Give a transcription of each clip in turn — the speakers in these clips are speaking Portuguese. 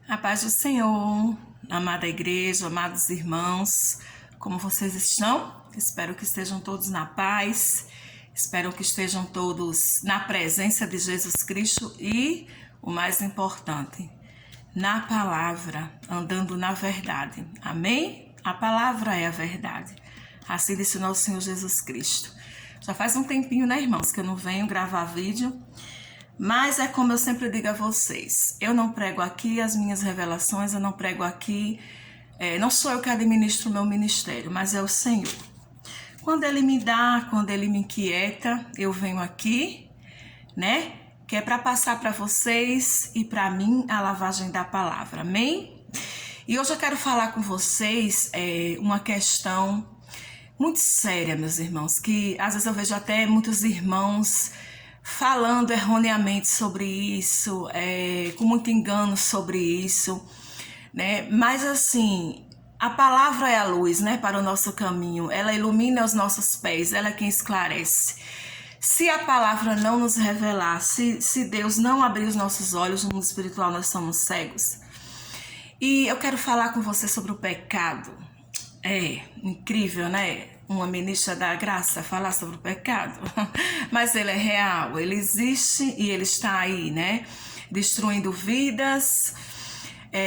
A paz do Senhor, amada igreja, amados irmãos, como vocês estão? Espero que estejam todos na paz, espero que estejam todos na presença de Jesus Cristo e, o mais importante, na palavra, andando na verdade. Amém? A palavra é a verdade. Assim disse o nosso Senhor Jesus Cristo. Já faz um tempinho, né, irmãos, que eu não venho gravar vídeo. Mas é como eu sempre digo a vocês, eu não prego aqui as minhas revelações, eu não prego aqui, não sou eu que administro o meu ministério, mas é o Senhor. Quando Ele me dá, quando Ele me inquieta, eu venho aqui, né? Que é para passar para vocês e para mim a lavagem da palavra, amém? E hoje eu quero falar com vocês uma questão muito séria, meus irmãos, que às vezes eu vejo até muitos irmãos falando erroneamente sobre isso, com muito engano sobre isso, né? Mas assim, a palavra é a luz, né, para o nosso caminho, ela ilumina os nossos pés, ela é quem esclarece. Se a palavra não nos revelar, se Deus não abrir os nossos olhos no mundo espiritual, nós somos cegos. E eu quero falar com você sobre o pecado. É incrível, né? Uma ministra da graça falar sobre o pecado, mas ele é real, ele existe e ele está aí, né? Destruindo vidas.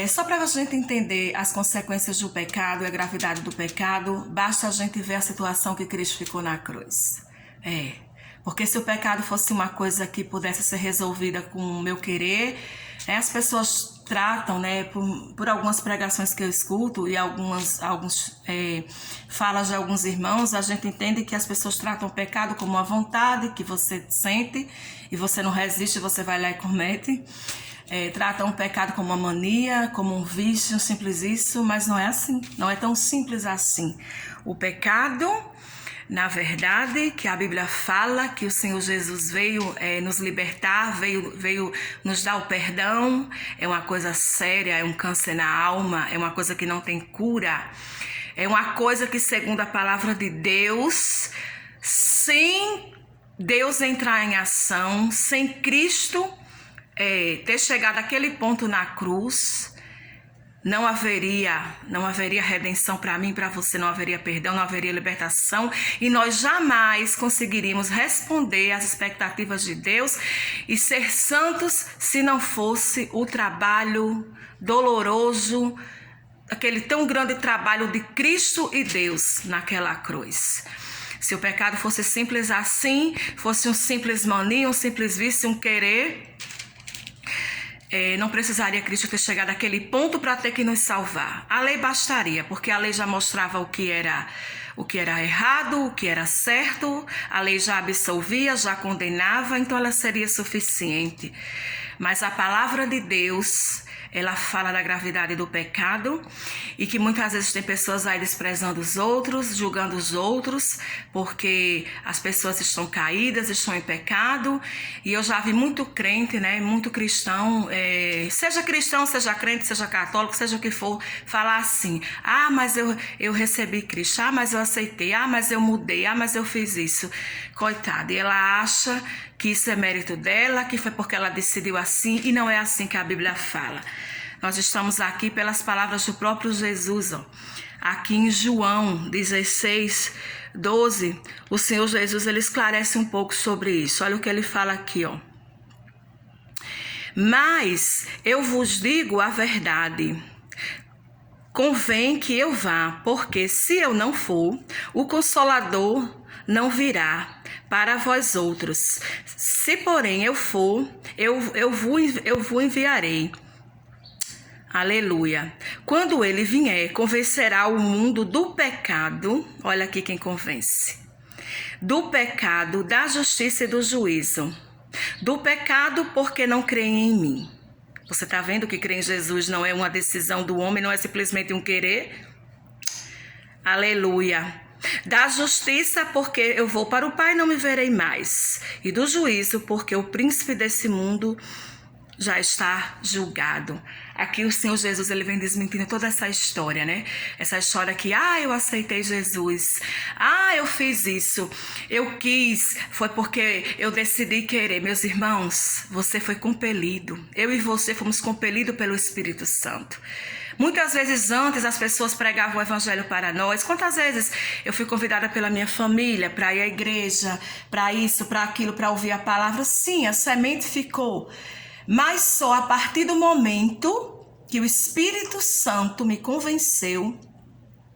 Só para a gente entender as consequências do pecado e a gravidade do pecado, basta a gente ver a situação que Cristo ficou na cruz. Porque se o pecado fosse uma coisa que pudesse ser resolvida com o meu querer, as pessoas tratam, né, por algumas pregações que eu escuto e alguns falas de alguns irmãos, a gente entende que as pessoas tratam o pecado como uma vontade que você sente e você não resiste, você vai lá e comete. Tratam o pecado como uma mania, como um vício, simples isso, mas não é assim, não é tão simples assim. O pecado, na verdade, que a Bíblia fala que o Senhor Jesus veio nos libertar, veio nos dar o perdão, é uma coisa séria, é um câncer na alma, é uma coisa que não tem cura, é uma coisa que, segundo a palavra de Deus, sem Deus entrar em ação, sem Cristo ter chegado àquele ponto na cruz, não haveria redenção para mim, para você, não haveria perdão, não haveria libertação e nós jamais conseguiríamos responder às expectativas de Deus e ser santos se não fosse o trabalho doloroso, aquele tão grande trabalho de Cristo e Deus naquela cruz. Se o pecado fosse simples assim, fosse um simples mania, um simples vício, um querer, não precisaria Cristo ter chegado àquele ponto para ter que nos salvar. A lei bastaria, porque a lei já mostrava o que era errado, o que era certo, a lei já absolvia, já condenava, então ela seria suficiente. Mas a palavra de Deus, ela fala da gravidade do pecado e que muitas vezes tem pessoas aí desprezando os outros, julgando os outros, porque as pessoas estão caídas, estão em pecado. E eu já vi muito crente, né, muito cristão, seja cristão, seja crente, seja católico, seja o que for, falar assim: ah, mas eu recebi Cristo, ah, mas eu aceitei, ah, mas eu mudei, ah, mas eu fiz isso. Coitada, e ela acha que isso é mérito dela, que foi porque ela decidiu assim, e não é assim que a Bíblia fala. Nós estamos aqui pelas palavras do próprio Jesus, ó. Aqui em João 16, 12, o Senhor Jesus, ele esclarece um pouco sobre isso. Olha o que ele fala aqui, ó. Mas eu vos digo a verdade, convém que eu vá, porque se eu não for, o Consolador não virá para vós outros. Se porém eu for, eu vos enviarei. Aleluia. Quando ele vier, convencerá o mundo do pecado. Olha aqui quem convence. Do pecado, da justiça e do juízo. Do pecado porque não creem em mim. Você está vendo que crer em Jesus não é uma decisão do homem, não é simplesmente um querer? Aleluia. Da justiça, porque eu vou para o Pai e não me verei mais. E do juízo, porque o príncipe desse mundo já está julgado. Aqui o Senhor Jesus, ele vem desmentindo toda essa história, né? Essa história que, eu aceitei Jesus. Eu fiz isso. Eu quis. Foi porque eu decidi querer. Meus irmãos, você foi compelido. Eu e você fomos compelidos pelo Espírito Santo. Muitas vezes antes as pessoas pregavam o evangelho para nós. Quantas vezes eu fui convidada pela minha família para ir à igreja, para isso, para aquilo, para ouvir a palavra? Sim, a semente ficou. Mas só a partir do momento que o Espírito Santo me convenceu,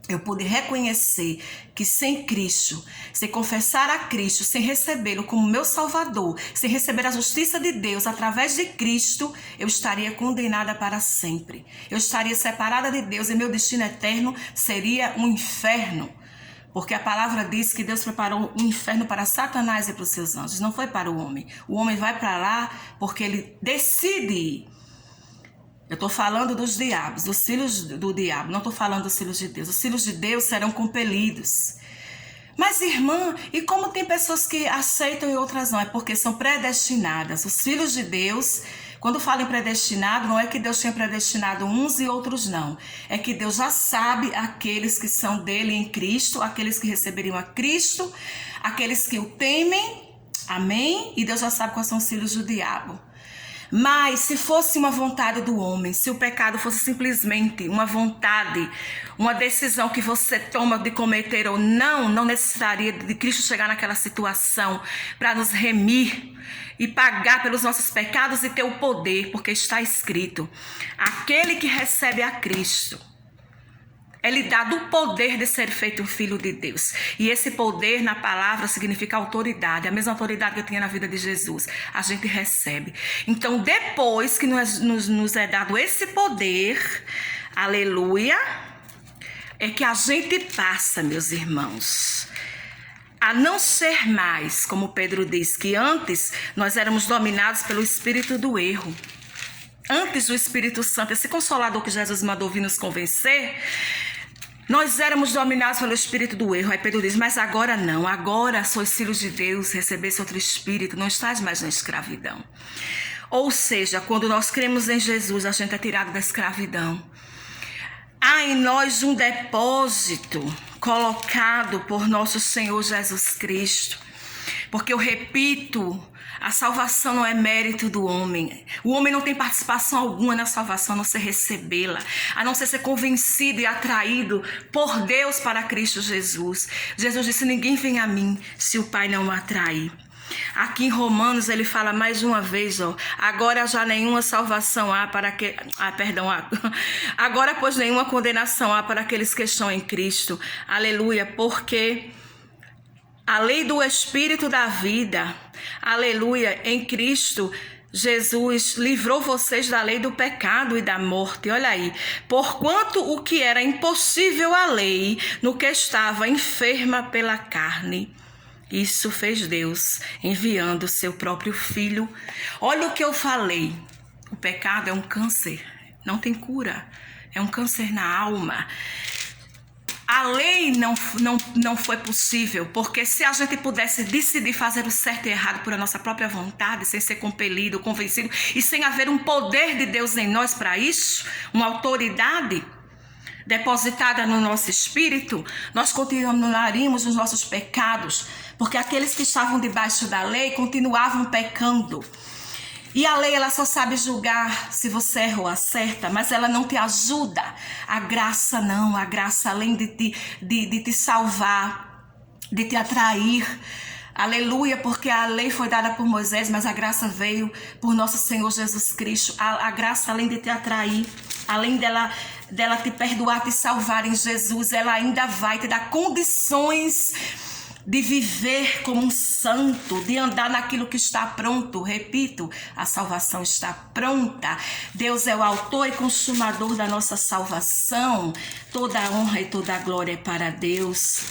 eu pude reconhecer que sem Cristo, sem confessar a Cristo, sem recebê-lo como meu Salvador, sem receber a justiça de Deus através de Cristo, eu estaria condenada para sempre. Eu estaria separada de Deus e meu destino eterno seria um inferno. Porque a palavra diz que Deus preparou um inferno para Satanás e para os seus anjos. Não foi para o homem. O homem vai para lá porque ele decide ir. Eu estou falando dos diabos, dos filhos do diabo. Não estou falando dos filhos de Deus. Os filhos de Deus serão compelidos. Mas, irmã, e como tem pessoas que aceitam e outras não? É porque são predestinadas. Os filhos de Deus... Quando falo em predestinado, não é que Deus tinha predestinado uns e outros não. É que Deus já sabe aqueles que são dele em Cristo, aqueles que receberiam a Cristo, aqueles que o temem, amém? E Deus já sabe quais são os filhos do diabo. Mas se fosse uma vontade do homem, se o pecado fosse simplesmente uma vontade, uma decisão que você toma de cometer ou não, não necessitaria de Cristo chegar naquela situação para nos remir e pagar pelos nossos pecados e ter o poder, porque está escrito, aquele que recebe a Cristo, é lhe dado o poder de ser feito um filho de Deus. E esse poder na palavra significa autoridade. A mesma autoridade que eu tinha na vida de Jesus. A gente recebe. Então, depois que nos é dado esse poder, aleluia, é que a gente passa, meus irmãos, a não ser mais, como Pedro diz, que antes nós éramos dominados pelo espírito do erro. Antes do Espírito Santo, esse consolador que Jesus mandou vir nos convencer, nós éramos dominados pelo espírito do erro. Aí Pedro diz, mas agora não, agora sois filhos de Deus, recebesse outro espírito, não estás mais na escravidão. Ou seja, quando nós cremos em Jesus, a gente é tirado da escravidão. Há em nós um depósito colocado por nosso Senhor Jesus Cristo. Porque eu repito, a salvação não é mérito do homem. O homem não tem participação alguma na salvação, a não ser recebê-la, a não ser convencido e atraído por Deus para Cristo Jesus. Jesus disse, ninguém vem a mim se o Pai não o atrair. Aqui em Romanos ele fala mais uma vez, agora já nenhuma salvação há para que... Agora, pois, nenhuma condenação há para aqueles que estão em Cristo. Aleluia, porque a lei do Espírito da vida, aleluia, em Cristo Jesus livrou vocês da lei do pecado e da morte. Olha aí, porquanto o que era impossível à lei, no que estava enferma pela carne, isso fez Deus, enviando o seu próprio Filho. Olha o que eu falei, o pecado é um câncer, não tem cura, é um câncer na alma. A lei não foi possível, porque se a gente pudesse decidir fazer o certo e errado por a nossa própria vontade, sem ser compelido, convencido, e sem haver um poder de Deus em nós para isso, uma autoridade depositada no nosso espírito, nós continuaríamos nos nossos pecados, porque aqueles que estavam debaixo da lei continuavam pecando. E a lei, ela só sabe julgar se você erra ou acerta, mas ela não te ajuda. A graça não, a graça além de te salvar, de te atrair. Aleluia, porque a lei foi dada por Moisés, mas a graça veio por nosso Senhor Jesus Cristo. A graça, além de te atrair, além dela te perdoar, te salvar em Jesus, ela ainda vai te dar condições de viver como um santo, de andar naquilo que está pronto. Repito, a salvação está pronta. Deus é o autor e consumador da nossa salvação. Toda a honra e toda a glória é para Deus.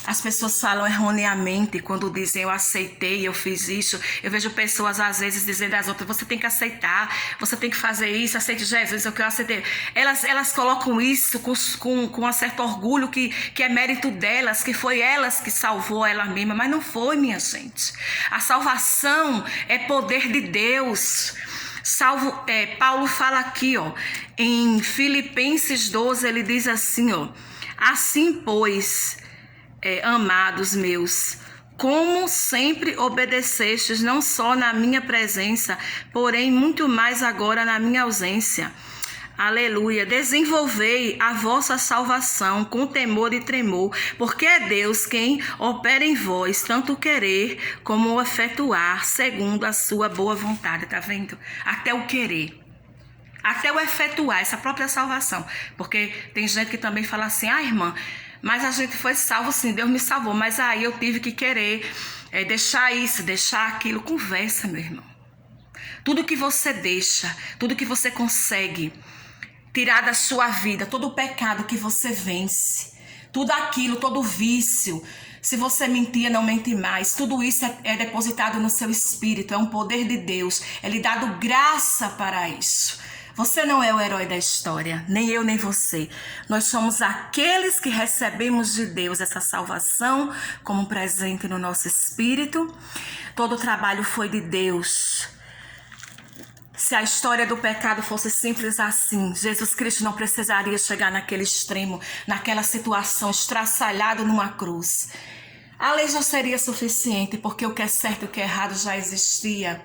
As pessoas falam erroneamente quando dizem eu aceitei, eu fiz isso. Eu vejo pessoas às vezes dizendo às outras, você tem que aceitar, você tem que fazer isso, aceite Jesus, é o que eu aceitei. Elas colocam isso com um certo orgulho que é mérito delas, que foi elas que salvou ela mesma, mas não foi, minha gente. A salvação é poder de Deus. Paulo fala aqui, ó, em Filipenses 12, ele diz assim, ó: assim, pois, amados meus, como sempre obedecestes, não só na minha presença, porém muito mais agora na minha ausência. Aleluia. Desenvolvei a vossa salvação com temor e tremor, porque é Deus quem opera em vós, tanto o querer como o efetuar, segundo a sua boa vontade. Tá vendo? Até o querer. Até o efetuar, essa própria salvação. Porque tem gente que também fala assim: irmã, mas a gente foi salvo sim, Deus me salvou, mas aí eu tive que querer deixar isso, deixar aquilo. Conversa, meu irmão. Tudo que você deixa, tudo que você consegue tirar da sua vida, todo o pecado que você vence, tudo aquilo, todo o vício, se você mentia, não mente mais, tudo isso é depositado no seu espírito, é um poder de Deus, é lhe dado graça para isso. Você não é o herói da história, nem eu nem você. Nós somos aqueles que recebemos de Deus essa salvação como um presente no nosso espírito. Todo o trabalho foi de Deus. Se a história do pecado fosse simples assim, Jesus Cristo não precisaria chegar naquele extremo, naquela situação, estraçalhado numa cruz. A lei já seria suficiente, porque o que é certo e o que é errado já existia.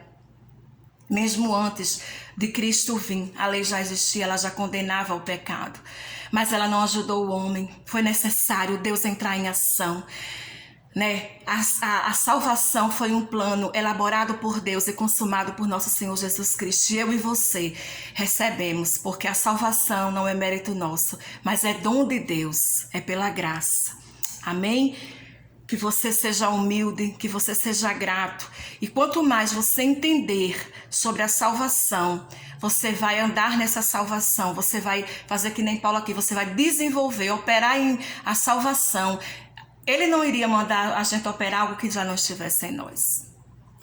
Mesmo antes de Cristo vir, a lei já existia, ela já condenava o pecado. Mas ela não ajudou o homem. Foi necessário Deus entrar em ação. A salvação foi um plano elaborado por Deus e consumado por nosso Senhor Jesus Cristo. E eu e você recebemos, porque a salvação não é mérito nosso, mas é dom de Deus, é pela graça. Amém? Que você seja humilde, que você seja grato. E quanto mais você entender sobre a salvação, você vai andar nessa salvação, você vai fazer que nem Paulo aqui, você vai desenvolver, operar em a salvação. Ele não iria mandar a gente operar algo que já não estivesse em nós.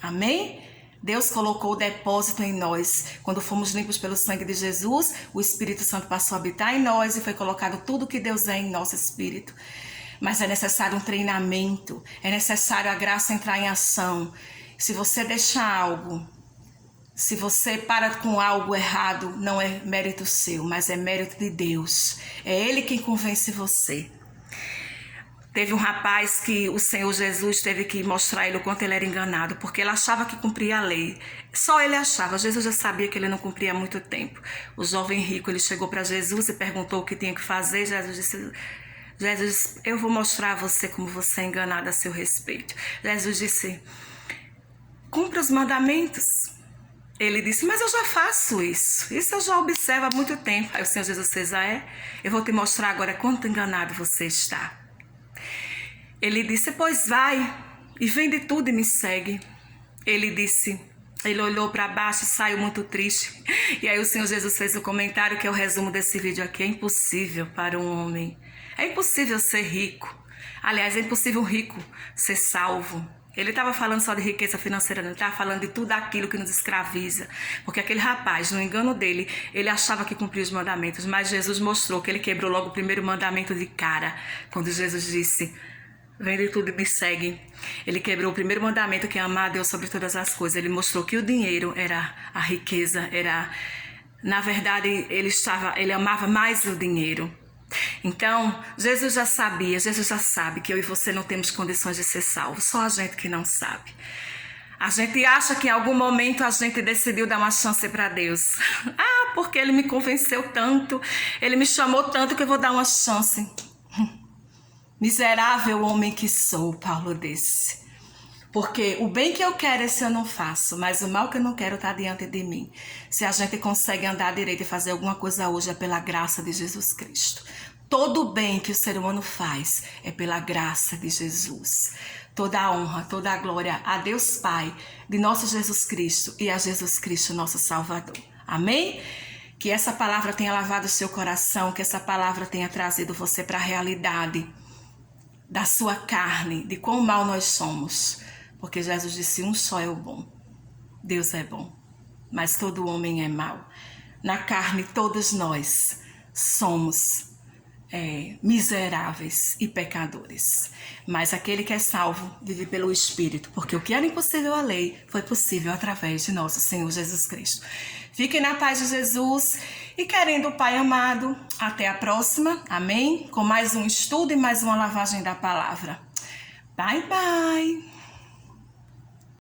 Amém? Deus colocou o depósito em nós. Quando fomos limpos pelo sangue de Jesus, o Espírito Santo passou a habitar em nós e foi colocado tudo que Deus é em nosso espírito. Mas é necessário um treinamento, é necessário a graça entrar em ação. Se você deixar algo, se você para com algo errado, não é mérito seu, mas é mérito de Deus. É Ele quem convence você. Teve um rapaz que o Senhor Jesus teve que mostrar ele o quanto ele era enganado, porque ele achava que cumpria a lei. Só ele achava, Jesus já sabia que ele não cumpria há muito tempo. O jovem rico, ele chegou para Jesus e perguntou o que tinha que fazer. Jesus disse, eu vou mostrar a você como você é enganado a seu respeito. Jesus disse, cumpra os mandamentos. Ele disse, mas eu já faço isso eu já observo há muito tempo. Aí o Senhor Jesus disse, eu vou te mostrar agora quanto enganado você está. Ele disse, pois vai e vende tudo e me segue. Ele olhou para baixo e saiu muito triste. E aí o Senhor Jesus fez o comentário, que é o resumo desse vídeo aqui. É impossível para um homem, é impossível ser rico. Aliás, é impossível um rico ser salvo. Ele estava falando só de riqueza financeira, não, ele estava falando de tudo aquilo que nos escraviza. Porque aquele rapaz, no engano dele, ele achava que cumpria os mandamentos, mas Jesus mostrou que ele quebrou logo o primeiro mandamento de cara, quando Jesus disse, vende tudo e me segue. Ele quebrou o primeiro mandamento, que é amar a Deus sobre todas as coisas. Ele mostrou que o dinheiro era a riqueza, na verdade, ele amava mais o dinheiro. Então, Jesus já sabia, Jesus já sabe que eu e você não temos condições de ser salvos, só a gente que não sabe. A gente acha que em algum momento a gente decidiu dar uma chance para Deus. Porque Ele me convenceu tanto, Ele me chamou tanto que eu vou dar uma chance. Miserável homem que sou, Paulo disse. Porque o bem que eu quero, esse eu não faço, mas o mal que eu não quero está diante de mim. Se a gente consegue andar direito e fazer alguma coisa hoje, é pela graça de Jesus Cristo. Todo o bem que o ser humano faz é pela graça de Jesus. Toda a honra, toda a glória a Deus Pai, de nosso Jesus Cristo e a Jesus Cristo, nosso Salvador. Amém? Que essa palavra tenha lavado o seu coração, que essa palavra tenha trazido você para a realidade da sua carne, de quão mal nós somos. Porque Jesus disse, um só é o bom. Deus é bom, mas todo homem é mau. Na carne, todos nós somos miseráveis e pecadores. Mas aquele que é salvo vive pelo Espírito, porque o que era impossível à lei foi possível através de nosso Senhor Jesus Cristo. Fiquem na paz de Jesus e querendo o Pai amado, até a próxima, amém? Com mais um estudo e mais uma lavagem da palavra. Bye, bye!